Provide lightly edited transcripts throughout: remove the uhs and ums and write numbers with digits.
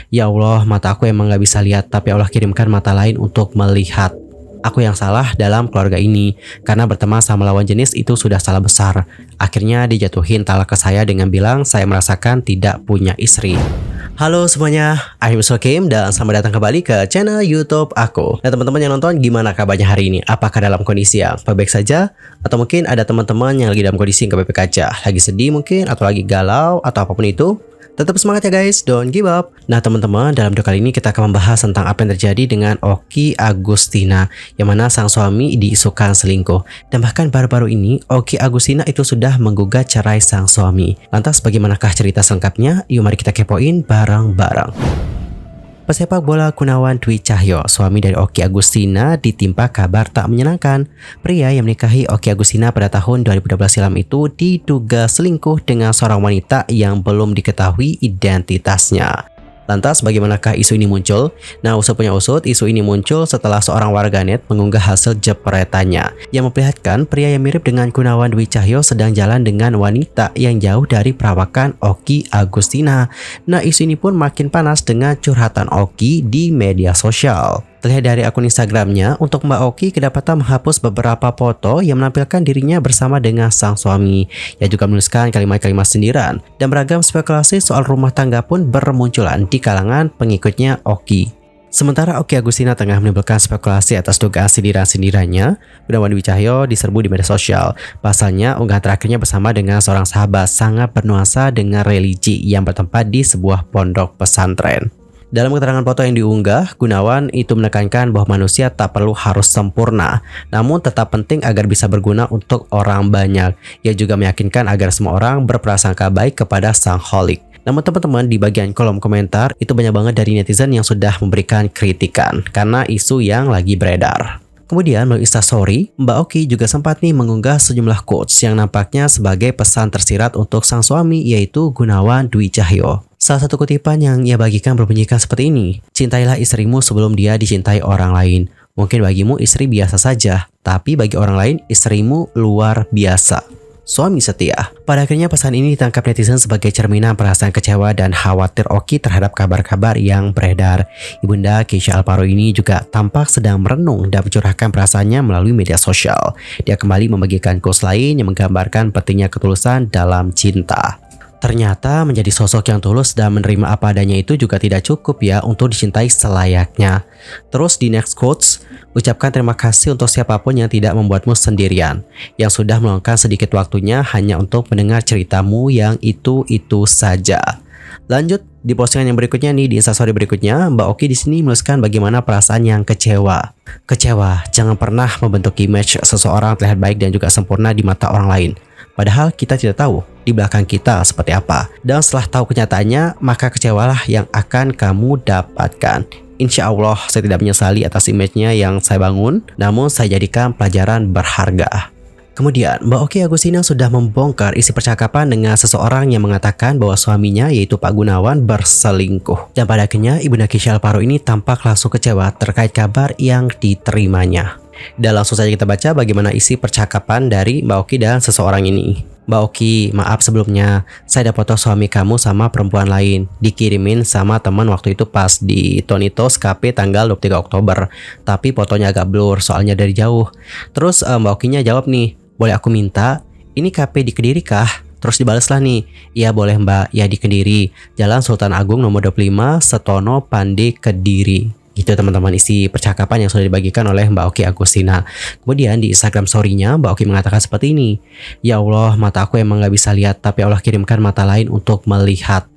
Ya Allah, mata aku emang gak bisa lihat, tapi Allah kirimkan mata lain untuk melihat. Aku yang salah dalam keluarga ini, karena berteman sama lawan jenis itu sudah salah besar. Akhirnya dijatuhin talak ke saya dengan bilang saya merasakan tidak punya istri. Halo semuanya, I'm Sokim dan selamat datang kembali ke channel YouTube aku. Nah teman-teman yang nonton, gimana kabarnya hari ini? Apakah dalam kondisi yang baik-baik saja? Atau mungkin ada teman-teman yang lagi dalam kondisi yang gak baik-baik aja? Lagi sedih mungkin, atau lagi galau, atau apapun itu? Tetap semangat ya guys, don't give up. Nah teman-teman, dalam video kali ini kita akan membahas tentang apa yang terjadi dengan Okky Agustina, yang mana sang suami diisukan selingkuh. Dan bahkan baru-baru ini Okky Agustina itu sudah menggugat cerai sang suami. Lantas bagaimanakah cerita selengkapnya? Yuk mari kita kepoin bareng-bareng. Pesepak bola Gunawan Dwi Cahyo, suami dari Okky Agustina, ditimpa kabar tak menyenangkan. Pria yang menikahi Okky Agustina pada tahun 2012 silam itu diduga selingkuh dengan seorang wanita yang belum diketahui identitasnya. Lantas bagaimanakah isu ini muncul? Nah, usut punya usut, isu ini muncul setelah seorang warganet mengunggah hasil jepretannya yang memperlihatkan pria yang mirip dengan Gunawan Dwi Cahyo sedang jalan dengan wanita yang jauh dari perawakan Okky Agustina. Nah, isu ini pun makin panas dengan curhatan Okky di media sosial. Terlihat dari akun Instagramnya, untuk Mbak Okky kedapatan menghapus beberapa foto yang menampilkan dirinya bersama dengan sang suami. Ia juga menuliskan kalimat-kalimat sindiran dan beragam spekulasi soal rumah tangga pun bermunculan di kalangan pengikutnya Okky. Sementara Okky Agustina tengah menimbulkan spekulasi atas dugaan sindiran-sindirannya, Gunawan Dwi Cahyo diserbu di media sosial. Pasalnya, unggahan terakhirnya bersama dengan seorang sahabat sangat bernuansa dengan religi yang bertempat di sebuah pondok pesantren. Dalam keterangan foto yang diunggah, Gunawan itu menekankan bahwa manusia tak perlu harus sempurna, namun tetap penting agar bisa berguna untuk orang banyak. Ia juga meyakinkan agar semua orang berprasangka baik kepada sang Kholik. Namun teman-teman, di bagian kolom komentar itu banyak banget dari netizen yang sudah memberikan kritikan karena isu yang lagi beredar. Kemudian melalui Instastory, Mbak Okky juga sempat nih mengunggah sejumlah quotes yang nampaknya sebagai pesan tersirat untuk sang suami, yaitu Gunawan Dwi Cahyo. Salah satu kutipan yang ia bagikan berbunyikan seperti ini: "Cintailah istrimu sebelum dia dicintai orang lain. Mungkin bagimu istri biasa saja, tapi bagi orang lain istrimu luar biasa. Suami setia." Pada akhirnya pesan ini ditangkap netizen sebagai cerminan perasaan kecewa dan khawatir Okky terhadap kabar-kabar yang beredar. Ibunda Keisha Alparo ini juga tampak sedang merenung dan mencurahkan perasaannya melalui media sosial. Dia kembali membagikan quotes lain yang menggambarkan pentingnya ketulusan dalam cinta. Ternyata menjadi sosok yang tulus dan menerima apa adanya itu juga tidak cukup ya untuk dicintai selayaknya. Terus di next quotes, ucapkan terima kasih untuk siapapun yang tidak membuatmu sendirian, yang sudah meluangkan sedikit waktunya hanya untuk mendengar ceritamu yang itu-itu saja. Lanjut di postingan yang berikutnya nih, di Instastory berikutnya, Mbak Okky di sini menuliskan bagaimana perasaan yang kecewa. Kecewa, jangan pernah membentuk image seseorang terlihat baik dan juga sempurna di mata orang lain. Padahal kita tidak tahu di belakang kita seperti apa. Dan setelah tahu kenyataannya, maka kecewalah yang akan kamu dapatkan. Insya Allah saya tidak menyesali atas image-nya yang saya bangun, namun saya jadikan pelajaran berharga. Kemudian, Mbak Okky Agustina sudah membongkar isi percakapan dengan seseorang yang mengatakan bahwa suaminya, yaitu Pak Gunawan, berselingkuh. Dan pada akhirnya, Ibunda Keisha Alparo ini tampak langsung kecewa terkait kabar yang diterimanya. Dan langsung saja kita baca bagaimana isi percakapan dari Mbak Okky dan seseorang ini. "Mbak Okky, maaf sebelumnya, saya ada foto suami kamu sama perempuan lain. Dikirimin sama teman waktu itu pas di Tonitos Cafe tanggal 23 Oktober. Tapi fotonya agak blur soalnya dari jauh." Terus Mbak Okky-nya jawab nih, "Boleh aku minta, ini cafe di Kediri kah?" Terus dibalaslah nih, "Iya boleh Mbak, ya di Kediri, Jalan Sultan Agung nomor 25, Setono Pande, Kediri." Gitu teman-teman isi percakapan yang sudah dibagikan oleh Mbak Okky Agustina. Kemudian di Instagram story-nya Mbak Okky mengatakan seperti ini, "Ya Allah, mata aku emang gak bisa lihat, tapi Allah kirimkan mata lain untuk melihat."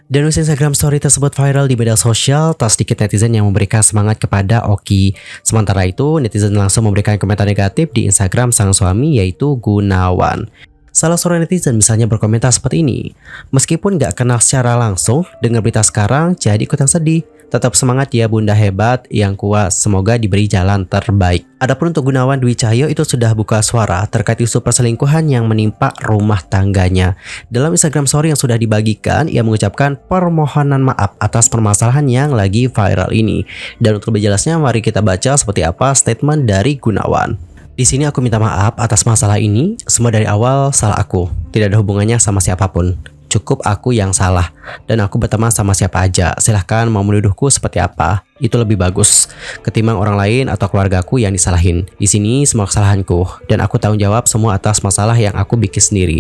Dan usai Instagram story tersebut viral di media sosial, tak sedikit netizen yang memberikan semangat kepada Okky. Sementara itu, netizen langsung memberikan komentar negatif di Instagram sang suami, yaitu Gunawan. Salah seorang netizen misalnya berkomentar seperti ini, "Meskipun gak kenal secara langsung, dengar berita sekarang jadi ikutan sedih. Tetap semangat ya bunda hebat yang kuat, semoga diberi jalan terbaik." Adapun untuk Gunawan Dwi Cahyo itu sudah buka suara terkait isu perselingkuhan yang menimpa rumah tangganya. Dalam Instagram story yang sudah dibagikan, ia mengucapkan permohonan maaf atas permasalahan yang lagi viral ini. Dan untuk lebih jelasnya, mari kita baca seperti apa statement dari Gunawan. "Di sini aku minta maaf atas masalah ini, semua dari awal salah aku, tidak ada hubungannya sama siapapun. cukup aku yang salah. Dan aku berteman sama siapa aja. Silahkan mau menuduhku seperti apa. Itu lebih bagus ketimbang orang lain atau keluargaku yang disalahin. Di sini semua kesalahanku dan aku tanggung jawab semua atas masalah yang aku bikin sendiri.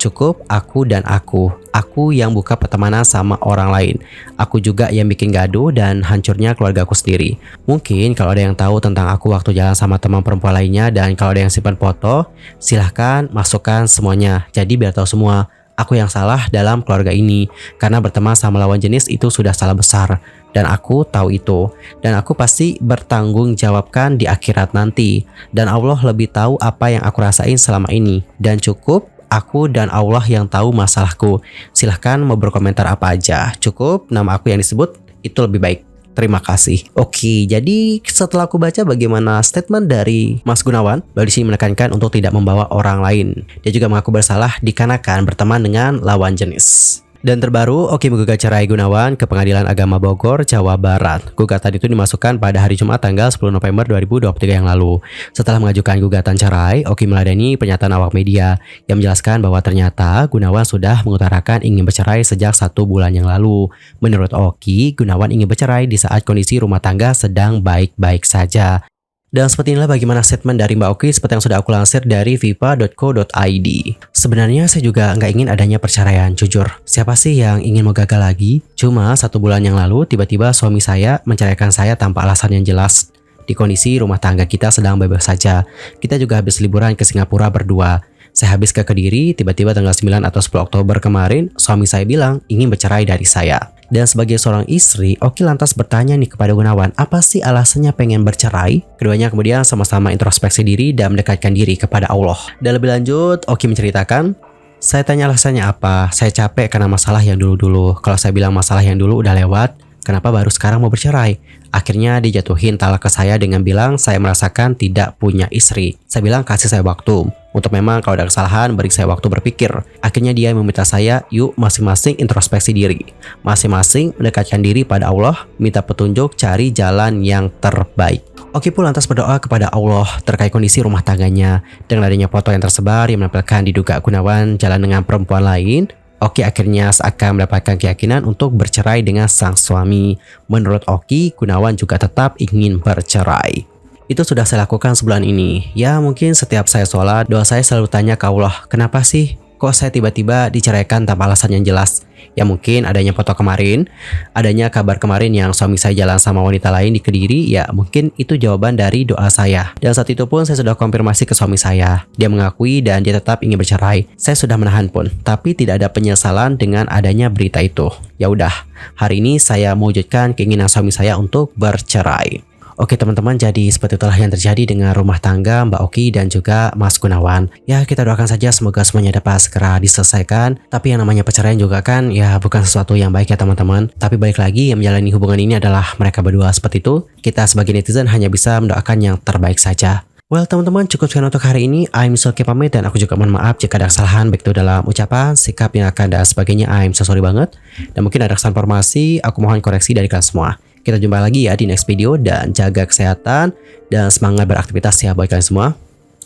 Cukup aku dan aku. Aku yang buka pertemanan sama orang lain. Aku juga yang bikin gaduh dan hancurnya keluargaku sendiri. Mungkin kalau ada yang tahu tentang aku waktu jalan sama teman perempuan lainnya dan kalau ada yang simpan foto, silahkan masukkan semuanya. Jadi biar tahu semua. Aku yang salah dalam keluarga ini karena berteman sama lawan jenis itu sudah salah besar. Dan aku tahu itu. Dan aku pasti bertanggung jawabkan di akhirat nanti. Dan Allah lebih tahu apa yang aku rasain selama ini. Dan cukup aku dan Allah yang tahu masalahku. Silahkan mau berkomentar apa aja. Cukup nama aku yang disebut itu lebih baik. Terima kasih. Oke, jadi setelah aku baca bagaimana statement dari Mas Gunawan, beliau di sini menekankan untuk tidak membawa orang lain. Dia juga mengaku bersalah dikarenakan berteman dengan lawan jenis. Dan terbaru, Oki menggugat cerai Gunawan ke Pengadilan Agama Bogor, Jawa Barat. Gugatan itu dimasukkan pada hari Jumat tanggal 10 November 2023 yang lalu. Setelah mengajukan gugatan cerai, Oki meladeni pernyataan awak media yang menjelaskan bahwa ternyata Gunawan sudah mengutarakan ingin bercerai sejak 1 bulan yang lalu. Menurut Oki, Gunawan ingin bercerai di saat kondisi rumah tangga sedang baik-baik saja. Dan seperti inilah bagaimana statement dari Mbak Oki seperti yang sudah aku lansir dari vipa.co.id. Sebenarnya saya juga nggak ingin adanya perceraian, jujur. Siapa sih yang ingin mau gagal lagi? Cuma 1 bulan yang lalu tiba-tiba suami saya menceraikan saya tanpa alasan yang jelas. Di kondisi rumah tangga kita sedang baik-baik saja. Kita juga habis liburan ke Singapura berdua. Saya habis ke Kediri, tiba-tiba tanggal 9 atau 10 Oktober kemarin, suami saya bilang ingin bercerai dari saya. Dan sebagai seorang istri, Oki lantas bertanya nih kepada Gunawan, apa sih alasannya pengen bercerai? Keduanya kemudian sama-sama introspeksi diri dan mendekatkan diri kepada Allah. Dan lebih lanjut, Oki menceritakan, saya tanya alasannya apa? Saya capek karena masalah yang dulu-dulu. Kalau saya bilang masalah yang dulu udah lewat, kenapa baru sekarang mau bercerai? Akhirnya dijatuhin talak ke saya dengan bilang saya merasakan tidak punya istri. Saya bilang kasih saya waktu. Untuk memang kalau ada kesalahan beri saya waktu berpikir. Akhirnya dia meminta saya yuk masing-masing introspeksi diri. Masing-masing mendekatkan diri pada Allah, minta petunjuk cari jalan yang terbaik. Oki pun lantas berdoa kepada Allah terkait kondisi rumah tangganya. Dengan adanya foto yang tersebar yang menampilkan diduga Gunawan jalan dengan perempuan lain, Oki akhirnya seakan mendapatkan keyakinan untuk bercerai dengan sang suami. Menurut Oki, Gunawan juga tetap ingin bercerai. Itu sudah saya lakukan sebulan ini. Ya mungkin setiap saya sholat, doa saya selalu tanya ke Allah, kenapa sih kok saya tiba-tiba diceraikan tanpa alasan yang jelas? Ya mungkin adanya foto kemarin, adanya kabar kemarin yang suami saya jalan sama wanita lain di Kediri, ya mungkin itu jawaban dari doa saya. Dan saat itu pun saya sudah konfirmasi ke suami saya. Dia mengakui dan dia tetap ingin bercerai. Saya sudah menahan pun, tapi tidak ada penyesalan dengan adanya berita itu. Ya udah, hari ini saya mewujudkan keinginan suami saya untuk bercerai. Oke teman-teman, jadi seperti itulah yang terjadi dengan rumah tangga Mbak Oki dan juga Mas Gunawan. Ya kita doakan saja semoga semuanya dapat segera diselesaikan. Tapi yang namanya perceraian juga kan ya bukan sesuatu yang baik ya teman-teman. Tapi balik lagi yang menjalani hubungan ini adalah mereka berdua seperti itu. Kita sebagai netizen hanya bisa mendoakan yang terbaik saja. Well teman-teman, cukup sekian untuk hari ini. I'm Sulky pamit dan aku juga mohon maaf jika ada kesalahan baik itu dalam ucapan, sikap, tindakan dan sebagainya. I'm so sorry banget. Dan mungkin ada kesalahan informasi, aku mohon koreksi dari kalian semua. Kita jumpa lagi ya di next video dan jaga kesehatan dan semangat beraktivitas ya buat kalian semua.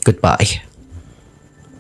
Goodbye.